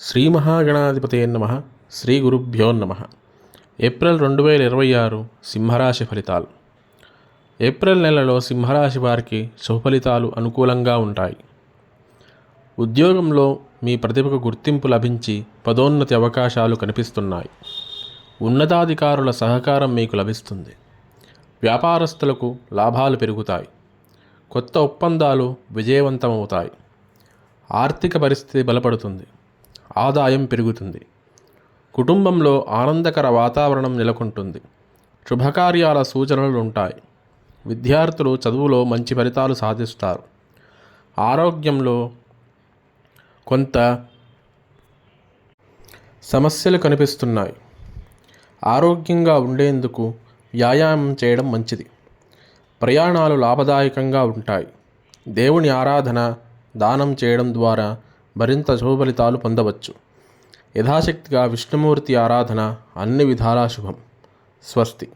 శ్రీ మహాగణాధిపతయే నమః. శ్రీ గురుభ్యో నమః. ఏప్రిల్ 2026 సింహరాశి ఫలితాలు. ఏప్రిల్ నెలలో సింహరాశి వారికి శుభ ఫలితాలు అనుకూలంగా ఉంటాయి. ఉద్యోగంలో మీ ప్రతిభకు గుర్తింపు లభించి పదోన్నతి అవకాశాలు కనిపిస్తున్నాయి. ఉన్నతాధికారుల సహకారం మీకు లభిస్తుంది. వ్యాపారస్తులకు లాభాలు పెరుగుతాయి. కొత్త ఒప్పందాలు విజయవంతమవుతాయి. ఆర్థిక పరిస్థితి బలపడుతుంది. ఆదాయం పెరుగుతుంది. కుటుంబంలో ఆనందకర వాతావరణం నెలకొంటుంది. శుభకార్యాల సూచనలు ఉంటాయి. విద్యార్థులు చదువులో మంచి ఫలితాలు సాధిస్తారు. ఆరోగ్యంలో కొంత సమస్యలు కనిపిస్తున్నాయి. ఆరోగ్యంగా ఉండేందుకు వ్యాయామం చేయడం మంచిది. ప్రయాణాలు లాభదాయకంగా ఉంటాయి. దేవుని ఆరాధన, దానం చేయడం ద్వారా మరింత శుభ ఫలితాలు పొందవచ్చు. యథాశక్తిగా విష్ణుమూర్తి ఆరాధన అన్ని విధాలా శుభం. స్వస్తి.